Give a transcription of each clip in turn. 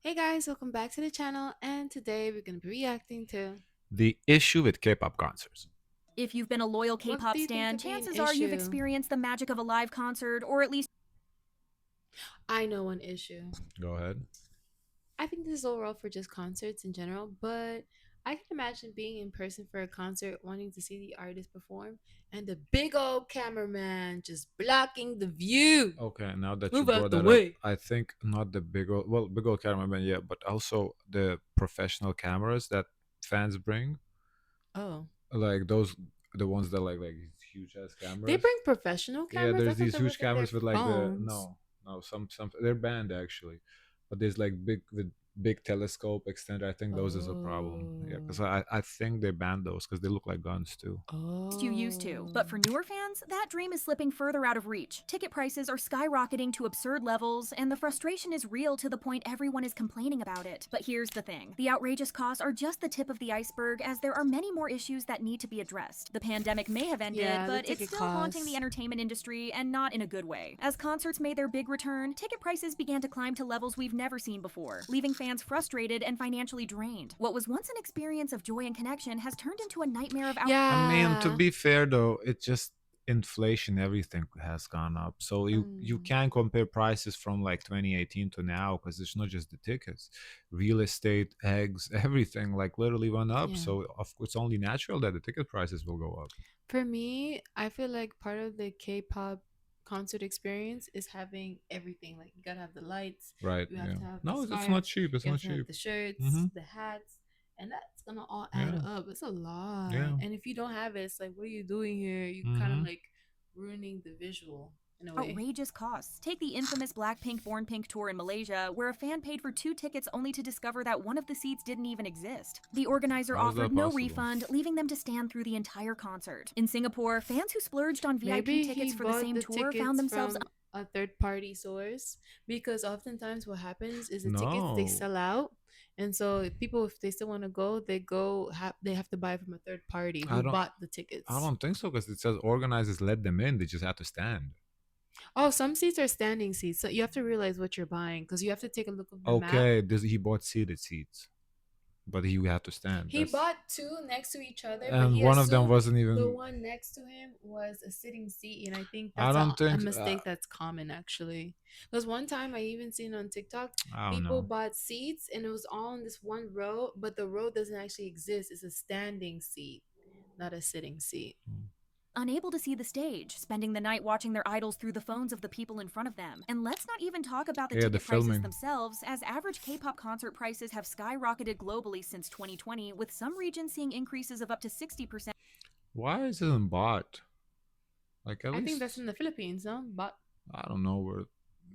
Hey guys, welcome back to the channel, and today we're going to be reacting to The issue with K-pop concerts. If you've been a loyal what K-pop do you think stan, could be an chances are you've issue? experienced the magic of a live concert, or at least I know one issue. Go ahead. I think this is overall for just concerts in general, but I can imagine being in person for a concert, wanting to see the artist perform, and the big old cameraman just blocking the view. Okay, now that you Move out brought the that up, way. I think not the big old cameraman, yeah, but also the professional cameras that fans bring, Oh, like those, the ones that like huge ass they cameras. bring professional Yeah, cameras? I there's thought these that was huge like their cameras with like the phones. no some they're banned actually, but there's like big telescope extender. I think those is a problem. Yeah, Oh, because I think they banned those because they look like guns too. you used to. But oh. for newer fans, that dream is slipping further out of reach. Ticket prices are skyrocketing to absurd levels, and the frustration is real to the point everyone is complaining about it. But here's the thing. The outrageous costs are just the tip of the iceberg, as there are many more issues that need to be addressed. The pandemic may have ended, Yeah, the but it's ticket still haunting the costs. entertainment industry, and not in a good way. As concerts made their big return, ticket prices began to climb to levels we've never seen before, leaving fans frustrated and financially drained. What was once an experience of joy and connection has turned into a nightmare of I mean, to Yeah. be fair though, it just inflation, everything has gone up. So you Mm, can compare prices from like 2018 to now because it's not just the tickets, real estate, eggs, everything like literally went up. yeah. So of course, it's only natural that the ticket prices will go up. For me, I feel like part of the K-pop concert experience is having everything. Like you gotta have the lights, Right? you have Yeah. to have the No, it's not scarves, cheap. It's you have not to have cheap. the shirts, Mm-hmm. the hats, and that's gonna all add Yeah. up. It's a lot. Yeah. And if you don't have it, it's like, what are you doing here? You kind of Mm-hmm. like ruining the visual in a way. outrageous costs. Take the infamous BLACKPINK Born Pink tour in Malaysia, where a fan paid for 2 tickets only to discover that one of the seats didn't even exist. The organizer How is offered that no possible? refund, leaving them to stand through the entire concert. In Singapore, fans who splurged on VIP Maybe he tickets for the bought same the tour found tickets themselves from a third party source because oftentimes what happens is the tickets they No, sell out, and so if people, if they still want to go, they have to buy from a third party I who don't. bought the I tickets. don't think so because it says organizers let them in. They just have to stand. Oh, some seats are standing seats, so you have to realize what you're buying because you have to take a look of the map. Okay, this he bought seated seats, but he had to stand. He That's bought two next to each other, but and he one of them assumed wasn't the even. one next to him was a sitting seat, and I think I that's don't a think. mistake that's common actually. Because one time I even seen on TikTok, I don't people know. bought seats and it was all in this one row, but the row doesn't actually exist. It's a standing seat, not a sitting seat. unable to see the stage, spending the night watching their idols through the phones of the people in front of them. And let's not even talk about the Yeah, the ticket prices filming. themselves, as average K-pop concert prices have skyrocketed globally since 2020, with some regions seeing increases of up to 60% Why is it in bot? Like at I think that's least in the Philippines, no? But I don't know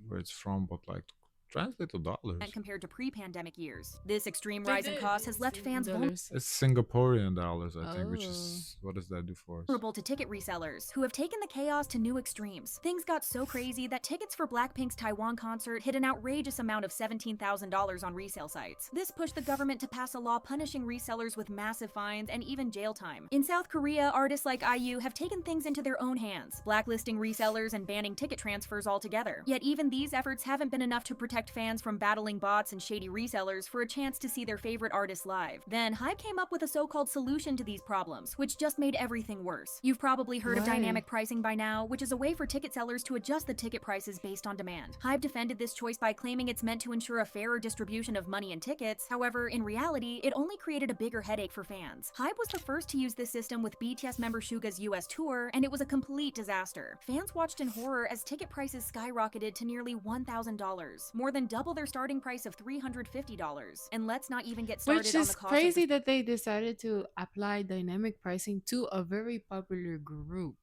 where it's from, but like translate to dollars. compared to pre-pandemic years. This extreme they rise in did. costs has It's left in fans dollars. It's Singaporean dollars, I think, which Oh. is what does that do for us? vulnerable to ticket resellers, who have taken the chaos to new extremes. Things got so crazy that tickets for Blackpink's Taiwan concert hit an outrageous amount of $17,000 on resale sites. This pushed the government to pass a law punishing resellers with massive fines and even jail time. In South Korea, artists like IU have taken things into their own hands, blacklisting resellers and banning ticket transfers altogether. Yet even these efforts haven't been enough to protect fans from battling bots and shady resellers for a chance to see their favorite artists live. Then Hype came up with a so-called solution to these problems, which just made everything worse. You've probably heard of What? dynamic pricing by now, which is a way for ticket sellers to adjust the ticket prices based on demand. Hype defended this choice by claiming it's meant to ensure a fairer distribution of money and tickets. However, in reality, it only created a bigger headache for fans. Hype was the first to use this system with BTS member Suga's US tour, and it was a complete disaster. Fans watched in horror as ticket prices skyrocketed to nearly $1,000, more than double their starting price of $350. And let's not even get Which started on the is cost of the crazy that they decided to apply dynamic pricing to a very popular group,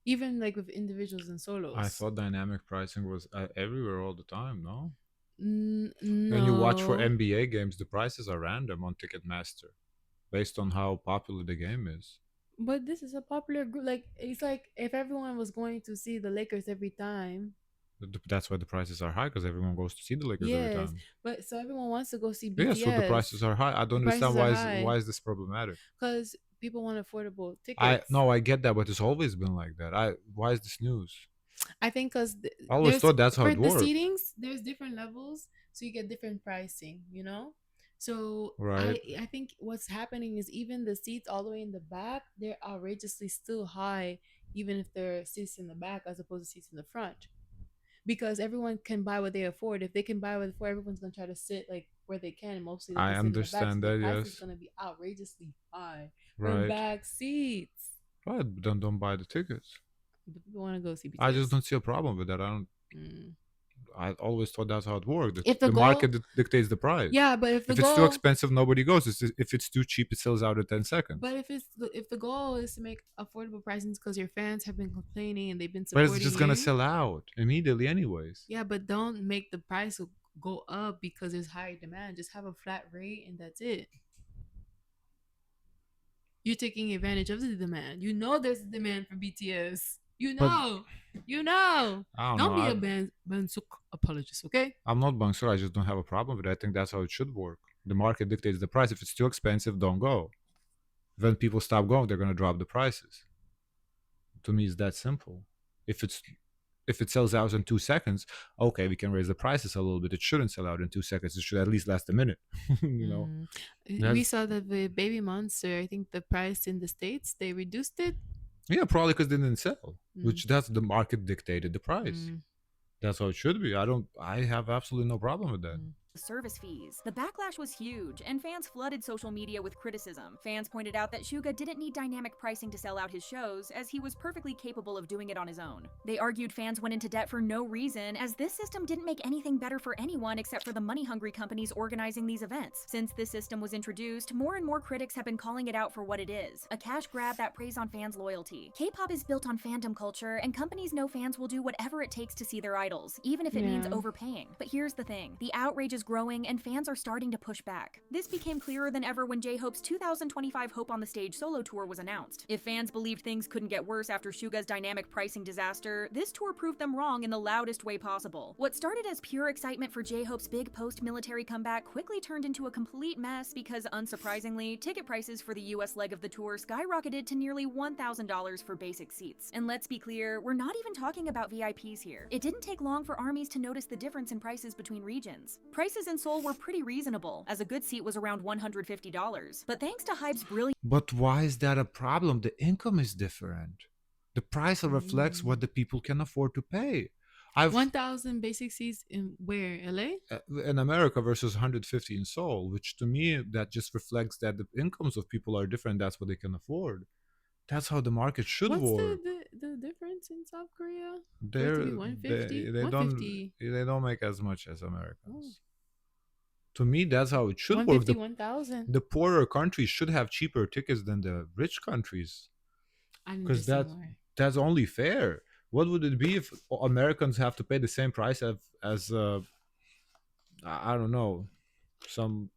even like with individuals and I solos. thought dynamic pricing was everywhere all the time. No, when you watch for No, NBA games, the prices are random on Ticketmaster based on how popular the game is. but this is a popular group. Like it's like if everyone was going to see the Lakers every time. That's why the prices are high because everyone goes to see the Lakers every Yes, time. but so everyone wants to go see Yeah, so the BTS. prices are high. I The don't understand prices are why high is this problematic. because people want affordable I tickets. no, I get that, but it's always been like that. I Why is this news? I think because I always there's thought that's how for it the worked. seatings, there's different levels. so you get different pricing, you know. So Right. I think what's happening is even the seats all the way in the back, they're outrageously still high, even if they're seats in the back as opposed to seats in the front, because everyone can buy what they afford. If they can buy what they afford, everyone's gonna try to sit like where they can, and mostly they I can sit in the back. So understand the that, price is yes. gonna be outrageously high for Right. back seats. Right, but then don't buy the tickets. But people want to go see I just BTS. don't see a problem with that. Mm. I always thought that's how it worked. If the The market goal, dictates the price. yeah, but if the If it's too goal, expensive, nobody goes. If it's too cheap, it sells out in 10 seconds. but if the goal is to make affordable pricing because your fans have been complaining and they've been But it's supporting just gonna you, sell out immediately, anyways. yeah, but don't make the price go up because there's high demand. Just have a flat rate and that's it. You're taking advantage of the demand. You know there's a demand for BTS. You But know. You know. I don't know. Don't be a Bansuk apologist, okay? I'm not Bangsur. I just don't have a problem with it. I think that's how it should work. The market dictates the price. If it's too expensive, don't go. When people stop going, they're gonna drop the prices. To me, it's that simple. If it's if it sells out in 2 seconds, okay, we can raise the prices a little bit. It shouldn't sell out in 2 seconds. It should at least last a minute. you know, Mm. We that's saw that with Baby Monster. I think the price in the States, they reduced it. yeah, probably because they didn't sell. Mm. Which that's the market dictated the price. Mm. That's how it should be. I have absolutely no problem with that. Mm. service fees. The backlash was huge, and fans flooded social media with criticism. Fans pointed out that Suga didn't need dynamic pricing to sell out his shows, as he was perfectly capable of doing it on his own. They argued fans went into debt for no reason, as this system didn't make anything better for anyone except for the money-hungry companies organizing these events. Since this system was introduced, more and more critics have been calling it out for what it is, a cash grab that preys on fans' loyalty. K-pop is built on fandom culture, and companies know fans will do whatever it takes to see their idols, even if it means Yeah. overpaying. But here's the thing, the outrage is growing and fans are starting to push back. This became clearer than ever when J-Hope's 2025 Hope on the Stage solo tour was announced. If fans believed things couldn't get worse after Suga's dynamic pricing disaster, this tour proved them wrong in the loudest way possible. What started as pure excitement for J-Hope's big post-military comeback quickly turned into a complete mess because, unsurprisingly, ticket prices for the US leg of the tour skyrocketed to nearly $1,000 for basic seats. And let's be clear, we're not even talking about VIPs here. It didn't take long for armies to notice the difference in prices between regions. Prices in Seoul were pretty reasonable, as a good seat was around $150. But thanks to Hype's brilliant But why is that a problem? The income is different. The price reflects what Mm. the people can afford to pay. I've 1,000 basic seats in where? LA? in America versus 150 in Seoul, which to me that just reflects that the incomes of people are different. That's what they can afford. That's how the market should What's work. the difference in South Korea for it to be They're 150? they don't 150. they don't make as much as Oh, Americans. To me, that's how it should work. 150, 1,000. The poorer countries should have cheaper tickets than the rich countries, I need to because see more. that's only fair. What would it be if Americans have to pay the same price as I don't know, some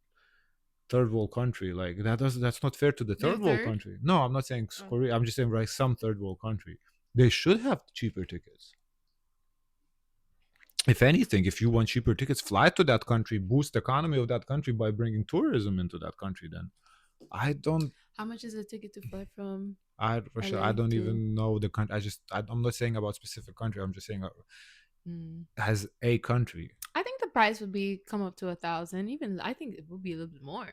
third world country? Like that's not fair to the They're third world third? country. No, I'm not saying Oh. Korea. I'm just saying like some third world country. They should have cheaper tickets. If anything, if you want cheaper tickets, fly to that country, boost the economy of that country by bringing tourism into that country. Then I don't. How much is a ticket to fly from I Russia. I LA don't to? even know the country. I'm not saying about specific country. I'm just saying Mm. as a country. I think the price would be come up to 1,000. Even I think it would be a little bit more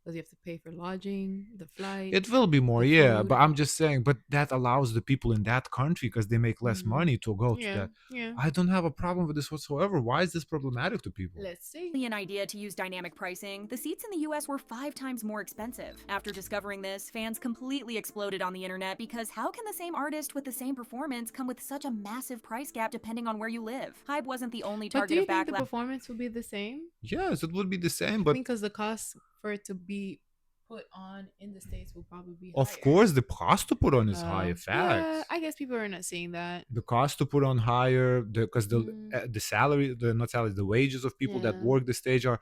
because you have to pay for lodging, the flight, It will be more, the yeah. But food. I'm just saying. But that allows the people in that country because they make less Mm. money to go to Yeah, that. yeah. I don't have a problem with this whatsoever. Why is this problematic to people? Let's see. idea to use dynamic pricing, the seats in the US were 5 times more expensive. After discovering this, fans completely exploded on the internet because how can the same artist with the same performance come with such a massive price gap depending on where you live? Hype wasn't the only But do target you of think the backlash. performance would be the same? Yes, it would be the same, I but think because the cost for it to be put on in the States will probably be of higher. course the cost to put on is high. Yeah, Facts. I guess people are not seeing that. The cost to put on higher because Mm, the salary, the not salary, the wages of people that yeah. work the stage are.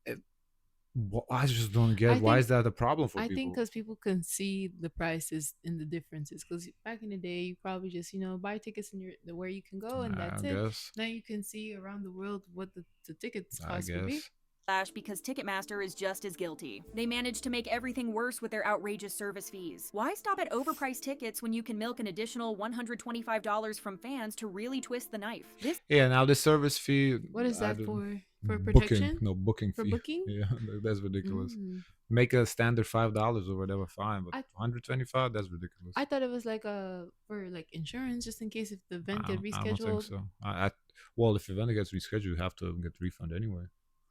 eh, I just don't get I why is think that a problem for I think people. because people can see the prices and the differences. Because back in the day, you probably just buy tickets in your where you can go and I that's it. guess. Now you can see around the world what the tickets I cost would be. guess. Because Ticketmaster is just as guilty. They managed to make everything worse with their outrageous service fees. Why stop at overpriced tickets when you can milk an additional $125 from fans to really twist the knife? This Yeah. Now the service fee. What is I that don't. for? For booking, protection? no booking For fee. booking? Yeah, that's ridiculous. Mm. Make a standard $5 or whatever, fine, but I 125, that's ridiculous. I thought it was like a for like insurance, just in case if the event get I don't think rescheduled. so. Well, if event gets rescheduled, you have to get refund anyway.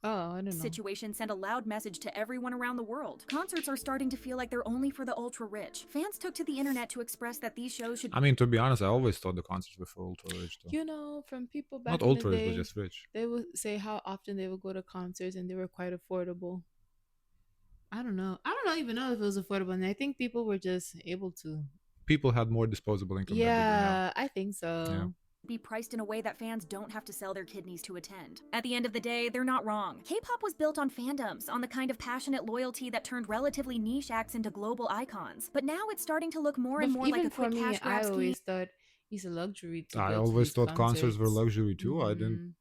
Oh, I don't know. Situation sent a loud message to everyone around the world. Concerts are starting to feel like they're only for the ultra rich. Fans took to the internet to express that these shows should I mean, to be honest, I always thought the concerts were for ultra rich, though. You know, from people Not back in the ultra rich, but day, just rich. they would say how often they would go to concerts and they were quite affordable. I don't know. I don't know even know if it was affordable, and I think people were just able to. People had more disposable income than they do now. Yeah, I think Yeah. so. be priced in a way that fans don't have to sell their kidneys to attend. At the end of the day, they're not wrong. K-pop was built on fandoms, on the kind of passionate loyalty that turned relatively niche acts into global icons. But now it's starting to look more But and more like even a for quick me, cash grab I scheme. always thought it's a luxury to I go to always these thought concerts were concerts. luxury too. I didn't. Mhm.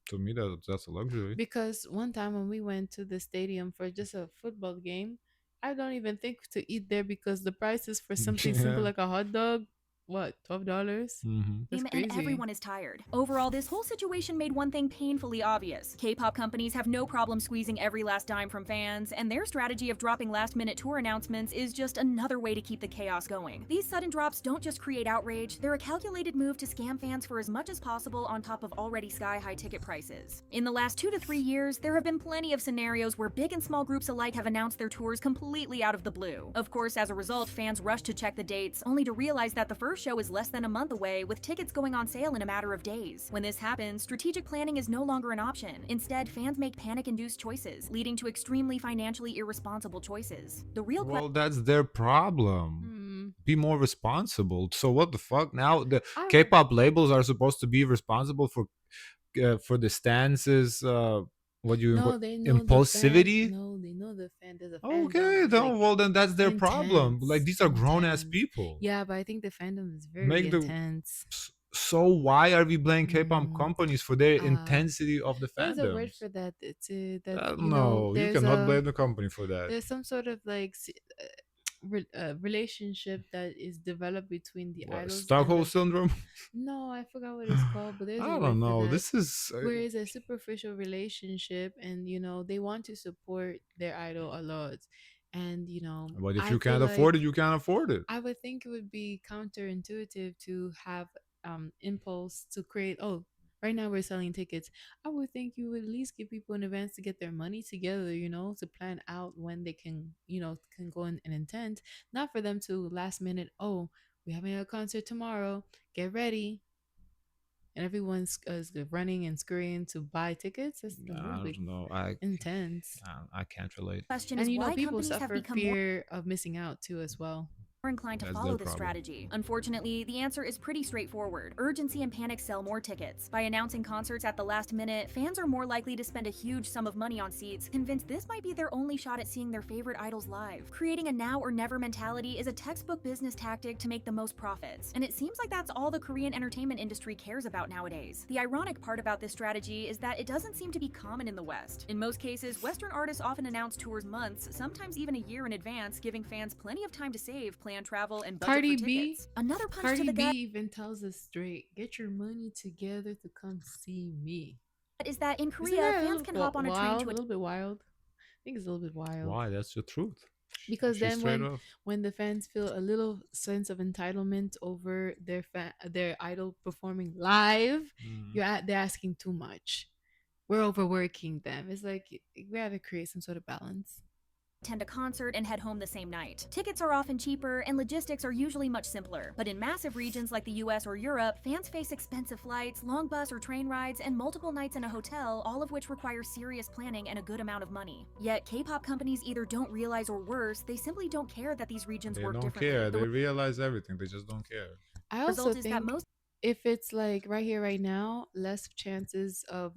To me, that's a luxury. Because one time when we went to the stadium for just a football game, I don't even think to eat there because the prices for something simple Yeah. like a hot dog, what, $12? Mm-hmm. That's And crazy. everyone is tired. Overall, this whole situation made one thing painfully obvious. K-pop companies have no problem squeezing every last dime from fans, and their strategy of dropping last-minute tour announcements is just another way to keep the chaos going. These sudden drops don't just create outrage, they're a calculated move to scam fans for as much as possible on top of already sky-high ticket prices. In the last 2 to 3 years, there have been plenty of scenarios where big and small groups alike have announced their tours completely out of the blue. Of course, as a result, fans rush to check the dates, only to realize that the first show is less than a month away, with tickets going on sale in a matter of days. When this happens, strategic planning is no longer an option. Instead, fans make panic-induced choices, leading to extremely financially irresponsible choices. The real Well, that's their problem. Hmm. Be more responsible. So what the fuck? Now the I K-pop labels are supposed to be responsible for the stances. What you no, they know the fan. impulsivity? No, they know the fan. There's a Okay, fandom then like well then that's their problem. Like intense, these are grown ass intense. people. Yeah, but I think the fandom is very Make the intense. so why are we blaming K-pop Mm. companies for their Uh, intensity of the there's a word fandoms? for that. It's that No, you there's cannot a blame the company for that. there's some sort of like relationship that is developed between the What, idols and Stockholm the. syndrome? No, I forgot what it's called, but there's a I word don't for know. that. This is Where it's a superficial relationship, and they want to support their idol a lot, and but if I you feel can't like afford it, you can't afford it. I would think it would be counterintuitive to have impulse to create. Oh, right now we're selling tickets. I would think you would at least give people in advance to get their money together, to plan out when they can go in and intend, not for them to last minute. Oh, we're having a concert tomorrow. Get ready, and everyone's is running and scurrying to buy tickets. That's a little I bit don't know. intense. I can't relate. question And is why people companies have suffer become fear of missing out too as well. more inclined to That's follow their this problem. strategy. Unfortunately, the answer is pretty straightforward. Urgency and panic sell more tickets. By announcing concerts at the last minute, fans are more likely to spend a huge sum of money on seats, convinced this might be their only shot at seeing their favorite idols live. Creating a now or never mentality is a textbook business tactic to make the most profits, and it seems like that's all the Korean entertainment industry cares about nowadays. The ironic part about this strategy is that it doesn't seem to be common in the West. In most cases, Western artists often announce tours months, sometimes even a year in advance, giving fans plenty of time to save, plan travel, and budget Cardi for B, tickets. Another punch to Cardi the B gut even tells us straight, get your money together to come see me. is that in Isn't Korea, that a fans little can hop on a train wild? to A little bit wild. I think it's a little bit wild. Why? That's the truth. Because She's then straight up. when the fans feel a little sense of entitlement over their idol performing live, Mm. they're asking too much. We're overworking them. It's like we gotta create some sort of balance. attend a concert and head home the same night. Tickets are often cheaper, and logistics are usually much simpler. But in massive regions like the US or Europe, fans face expensive flights, long bus or train rides, and multiple nights in a hotel, all of which require serious planning and a good amount of money. Yet, K-pop companies either don't realize or worse, they simply don't care that these regions They work don't differently. care. The They realize everything. They just don't care. I result also is that think most if it's like right here, right now, less chances of,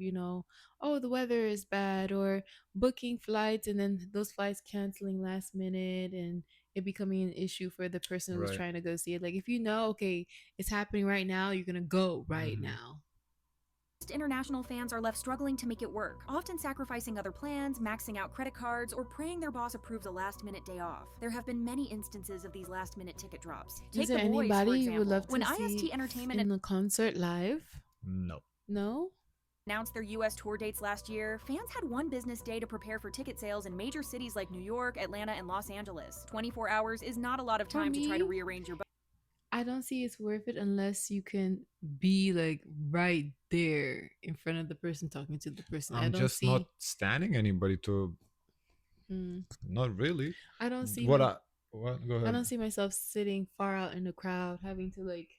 oh, the weather is bad, or booking flights and then those flights canceling last minute and it becoming an issue for the person who's Right. trying to go see it. Like if okay, it's happening right now, you're going to go right Mhm. now. international fans are left struggling to make it work, often sacrificing other plans, maxing out credit cards, or praying their boss approves a last-minute day off. There have been many instances of these last-minute ticket drops. Is Take there The Boys, for anybody you would example. love to When see IST Entertainment in the concert live? No. No? announced their US tour dates last year, fans had one business day to prepare for ticket sales in major cities like New York, Atlanta, and Los Angeles. 24 hours is not a lot of For time to try to me, rearrange your I don't see it's worth it unless you can be like right there in front of the person talking to the person. I I'm don't just not see. standing anybody to. Mm, Not really. I don't see What my. I what? Go I ahead. don't see myself sitting far out in the crowd, having to like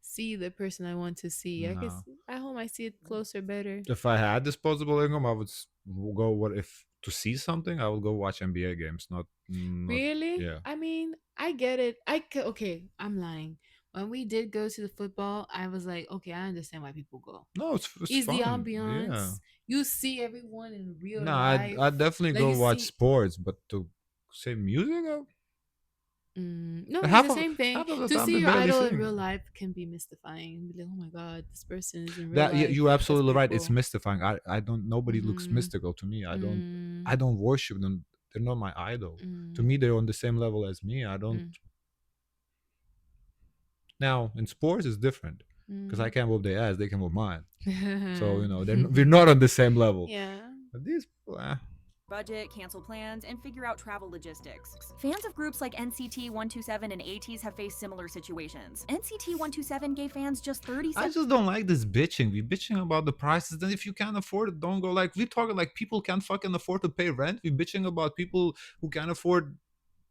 see the person I want to see. I guess No. at home I see it closer better. If I had disposable income, I would go. What if to see something? I would go watch NBA games. Not. Really? Yeah. I mean, I get it. Okay, I'm lying. When we did go to the football, I was like, okay, I understand why people go. No, it's Is the fun. Yeah. ambiance. You see everyone in real No, I'd life. definitely Like go you watch see. sports, but to say music, No, it's half the of same thing. half of the To time see they your barely idol in sing. real life can be mystifying. And be like, oh my god, this person is in real That life you're as absolutely right. It's people. mystifying. I don't. Nobody looks Mm-hmm. mystical to me. I don't. Mm, I don't worship them. They're not my idol. To mm, me, they're on the same level as me. I don't. mm, Now in sports, it's different because I mm. can't whoop their ass. They can whoop mine. So we're not on the same level. Yeah. But these people, budget, cancel plans, and figure out travel logistics. Fans of groups like NCT 127 and ATEEZ have faced similar situations. NCT 127 gave fans just 30 I seconds just don't like this bitching. We bitching about the prices. Then if you can't afford it, don't go. Like we talking like people can't fucking afford to pay rent. We bitching about people who can't afford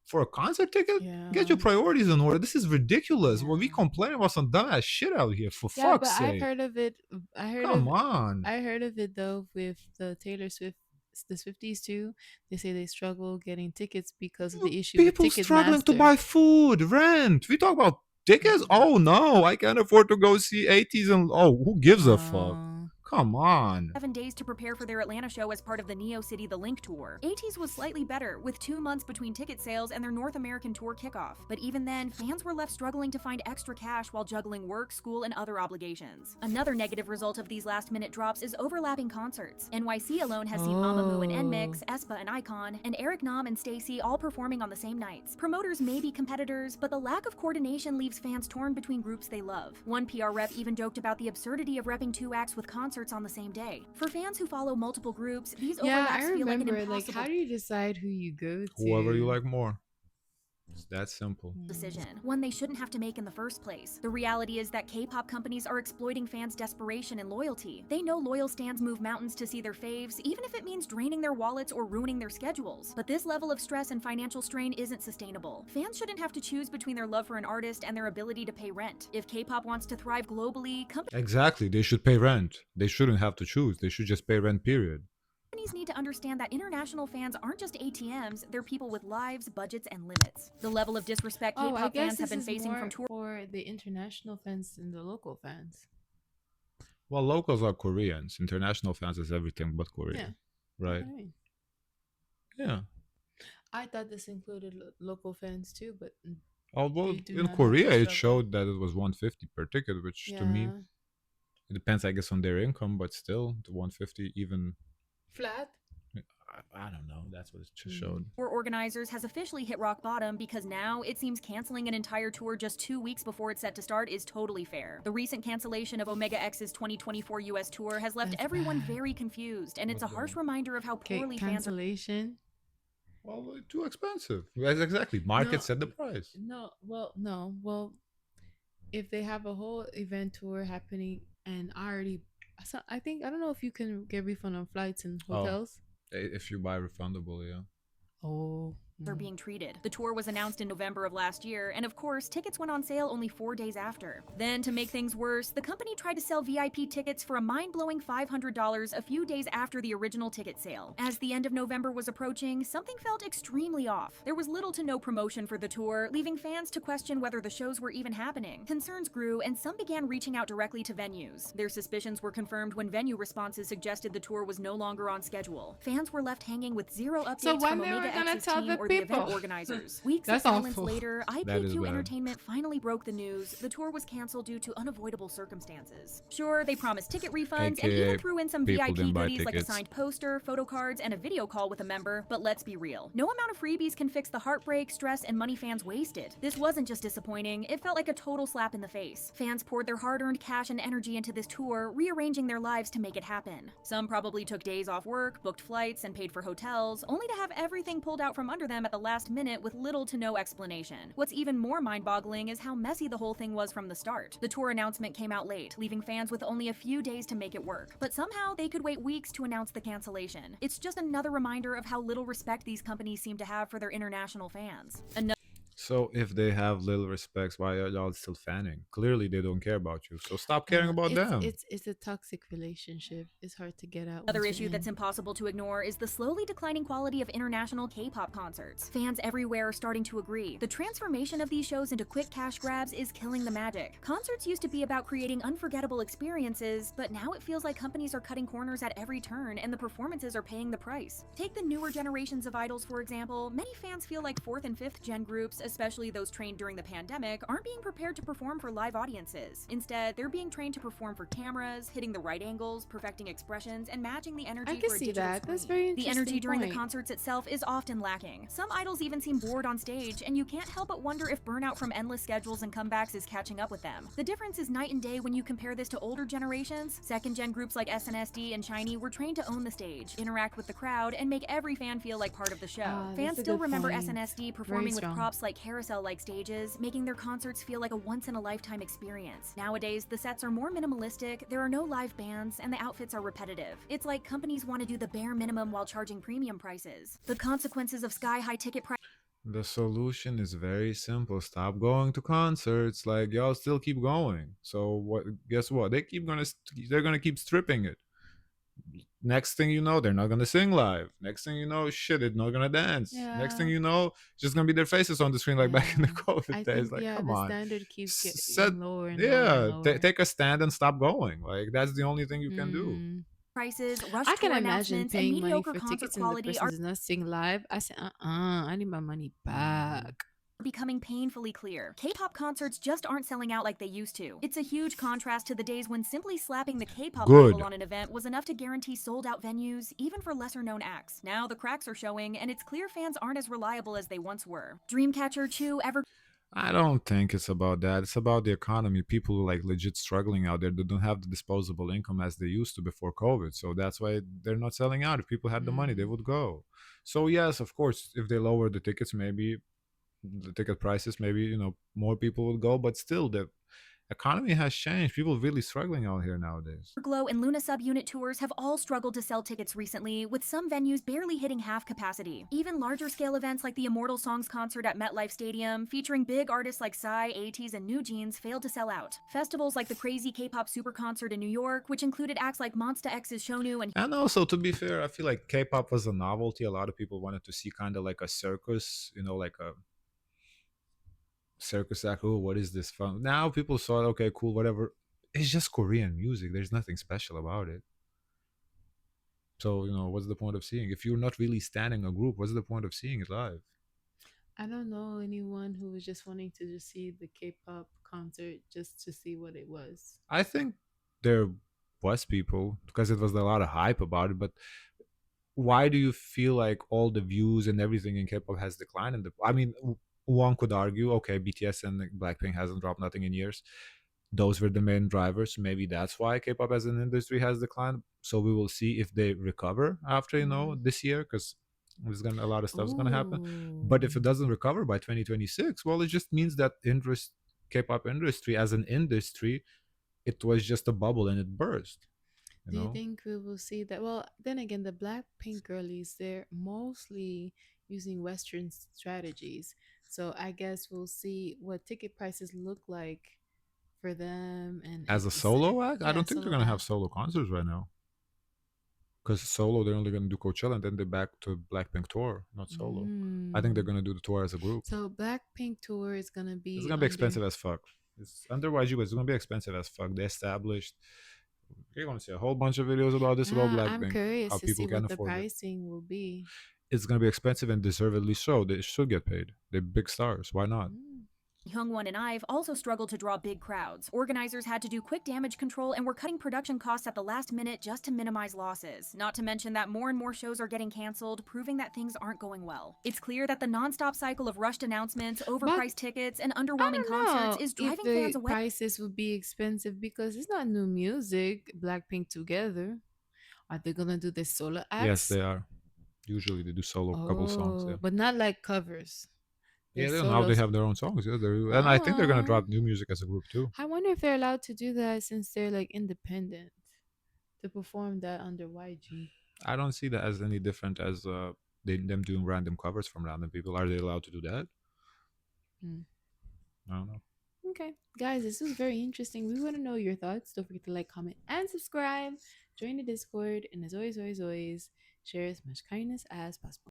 for a concert ticket. Get Yeah. your priorities in order. This is ridiculous. Well, we Yeah. complaining about some dumbass shit out here. For Yeah, but fuck's I've sake, heard of it. I heard come of on. I heard of it though with the Taylor Swift, the Swifties too. They say they struggle getting tickets because of the issue with People struggling to Ticketmaster. buy food, rent. We talk about tickets. Oh no, I can't afford to go see 80s and who gives a fuck? Uh, Come on. 7 days to prepare for their Atlanta show as part of the Neo City The Link tour. ATEEZ was slightly better, with 2 months between ticket sales and their North American tour kickoff. But even then, fans were left struggling to find extra cash while juggling work, school, and other obligations. Another negative result of these last-minute drops is overlapping concerts. NYC alone has seen Mamamoo and oh. NMIX, aespa and Icon, and Eric Nam and Stacey all performing on the same nights. Promoters may be competitors, but the lack of coordination leaves fans torn between groups they love. One PR rep even joked about the absurdity of repping 2 acts with concerts on the same day. For fans who follow multiple groups, these Yeah, overlaps I feel like an remember. Like, impossible how do you decide who you go Whoever you to? like more. It's that simple. decision, one they shouldn't have to make in the first place. The reality is that K-pop companies are exploiting fans' desperation and loyalty. They know loyal stans move mountains to see their faves, even if it means draining their wallets or ruining their schedules. But this level of stress and financial strain isn't sustainable. Fans shouldn't have to choose between their love for an artist and their ability to pay rent. If K-pop wants to thrive globally, Exactly. They should pay rent. They shouldn't have to choose. They should just pay rent, period. companies need to understand that international fans aren't just ATMs, they're people with lives, budgets, and limits. The level of disrespect Oh, I K-pop guess fans have this been is facing more from tour for the international fans than the local fans. Well, locals are Koreans. International fans is everything but Yeah. Korea. Right? Right. Yeah. I thought this included local fans too, but Although they do in not have Korea to it struggle. showed that it was 150 per ticket, which to me Yeah. it depends, I guess, on their income, but still the 150 even Flat. I don't know. That's what it just showed. organizers has officially hit rock bottom because now it seems canceling an entire tour just 2 weeks before it's set to start is totally fair. The recent cancellation of Omega X's 2024 US tour has left That's everyone bad. very confused, and it's a What's harsh that? reminder of how Okay, poorly fans are cancellation. Well, too expensive. Yes, exactly. Market No, set the price. no. Well, no. Well, if they have a whole event tour happening, and I think I don't know if you can get refund on flights and Oh, hotels. if you buy refundable, yeah. Oh. are being treated. The tour was announced in November of last year, and of course, tickets went on sale only 4 days after. Then, to make things worse, the company tried to sell VIP tickets for a mind-blowing $500 a few days after the original ticket sale. As the end of November was approaching, something felt extremely off. There was little to no promotion for the tour, leaving fans to question whether the shows were even happening. Concerns grew, and some began reaching out directly to venues. Their suspicions were confirmed when venue responses suggested the tour was no longer on schedule. Fans were left hanging with zero updates So when from they were Omega gonna X's tell team the or the event people. organizers. Weeks of That's silence awful. later, That is IPQ bad. Entertainment finally broke the news. The tour was canceled due to unavoidable circumstances. Sure, they promised ticket refunds and even AKA threw in some people VIP didn't buy goodies like a tickets. signed poster, photo cards, and a video call with a member, but let's be real. No amount of freebies can fix the heartbreak, stress, and money fans wasted. This wasn't just disappointing, it felt like a total slap in the face. Fans poured their hard-earned cash and energy into this tour, rearranging their lives to make it happen. Some probably took days off work, booked flights, and paid for hotels, only to have everything pulled out from under them at the last minute with little to no explanation. What's even more mind-boggling is how messy the whole thing was from the start. The tour announcement came out late, leaving fans with only a few days to make it work. But somehow, they could wait weeks to announce the cancellation. It's just another reminder of how little respect these companies seem to have for their international fans. So if they have little respects, why are y'all still fanning? Clearly they don't care about you. So stop caring about It's them. it's a toxic relationship. It's hard to get out Another once you're issue that's in. impossible to ignore is the slowly declining quality of international K-pop concerts. Fans everywhere are starting to agree. The transformation of these shows into quick cash grabs is killing the magic. Concerts used to be about creating unforgettable experiences, but now it feels like companies are cutting corners at every turn and the performances are paying the price. Take the newer generations of idols, for example. Many fans feel like 4th and 5th gen groups, especially those trained during the pandemic, aren't being prepared to perform for live audiences. Instead, they're being trained to perform for cameras, hitting the right angles, perfecting expressions, and matching the I energy can for a see digital that. That's screen. very The interesting energy during the point. concerts itself is often lacking. Some idols even seem bored on stage, and you can't help but wonder if burnout from endless schedules and comebacks is catching up with them. The difference is night and day when you compare this to older generations. Second-gen groups like SNSD and shiny were trained to own the stage, interact with the crowd, and make every fan feel like part of the show. Ah, Fans that's a still good remember point. SNSD Very performing with strong. props like carousel-like stages, making their concerts feel like a once-in-a-lifetime experience. Nowadays, the sets are more minimalistic, there are no live bands, and the outfits are repetitive. It's like companies want to do the bare minimum while charging premium prices. The consequences of sky-high ticket prices The solution is very simple. Stop going to concerts. Like y'all still keep going. So what? Guess what? They're gonna keep stripping it. Next thing you know, they're not gonna sing live. Next thing you know, shit, they're not gonna dance. Next thing Yeah, you know, it's just gonna be their faces on the screen like back in the yeah. COVID I days. think Like, yeah, come the on, standard keeps set, getting lower and lower and yeah, lower. take a stand and stop going. Like that's the only thing you can do. Mm. prices, rush I can tour imagine announcements, and paying money mediocre for concert tickets and the quality person are does not sing live. I said, I need my money Mhm. back. becoming painfully clear. K-pop concerts just aren't selling out like they used to. It's a huge contrast to the days when simply slapping the K-pop label Good. on an event was enough to guarantee sold-out venues, even for lesser-known acts. Now the cracks are showing, and it's clear fans aren't as reliable as they once were. Dreamcatcher, Chew, Ever I don't think it's about that. It's about the economy. People like legit struggling out there. They don't have the disposable income as they used to before COVID. So that's why they're not selling out. If people had the money, they Mm. would go. So yes, of course, if they lower the tickets, maybe the ticket prices, maybe more people would go. But still, the economy has changed. People really struggling out here nowadays. Glow and Luna subunit tours have all struggled to sell tickets recently, with some venues barely hitting half capacity. Even larger scale events like the Immortal Songs concert at MetLife Stadium, featuring big artists like Psy, ATEEZ, and New Jeans, failed to sell out. Festivals like the Crazy K-pop Super Concert in New York, which included acts like Monsta X's Shonu and And also, to be fair, I feel like K-pop was a novelty. A lot of people wanted to see kind of like a circus, like a circus act. Oh, what is this fun? Now people saw it, okay, cool, whatever. It's just Korean music. There's nothing special about it. So, what's the point of seeing? If you're not really standing a group, what's the point of seeing it live? I don't know anyone who was just wanting to just see the K-pop concert just to see what it was. I think there was people because it was a lot of hype about it, but why do you feel like all the views and everything in K-pop has declined? I mean, one could argue, okay, BTS and Blackpink hasn't dropped nothing in years. Those were the main drivers. Maybe that's why K-pop as an industry has declined. So we will see if they recover after Mm. this year, because there's gonna a lot of stuff's gonna happen. But if Ooh. it doesn't recover by 2026, well, it just means that interest K-pop industry as an industry, it was just a bubble and it burst. You Do you know, think we will see that? Well, then again, the Blackpink girlies, they're mostly using Western strategies. So I guess we'll see what ticket prices look like for them as a it's solo act, I yeah, don't think they're solo gonna have act. solo concerts right now. Because solo, they're only gonna do Coachella and then they're back to Blackpink tour, not solo. I think they're Mm. gonna do the tour as a group. So Blackpink tour is gonna It's be gonna be under. expensive as fuck. It's underwise you guys. It's gonna be expensive as fuck. They established. You're gonna see a whole bunch of videos about this about I'm Blackpink, how curious to see people can what the afford it. pricing will be. it's gonna be expensive and deservedly so. They should get paid. They're big stars. Why not? Mm. Young One and IVE also struggled to draw big crowds. Organizers had to do quick damage control and were cutting production costs at the last minute just to minimize losses. Not to mention that more and more shows are getting canceled, proving that things aren't going well. It's clear that the nonstop cycle of rushed announcements, But overpriced tickets, and I underwhelming don't concerts know is if driving fans the away. prices would be expensive because it's not new music. Blackpink together. Are they gonna do the solo Yes, acts? they are. Usually they do solo couple songs. Yeah. Oh, but not like covers. They're Yeah, now they solos. have their own songs. Yeah, and I think they're gonna Oh, drop new music as a group too. I wonder if they're allowed to do that since they're like independent to perform that under YG. I don't see that as any different as them doing random covers from random people. Are they allowed to do that? Hmm. I don't know. Okay, guys, this was very interesting. We want to know your thoughts. Don't forget to like, comment, and subscribe. Join the Discord, and as always, always, always, share as much kindness as possible.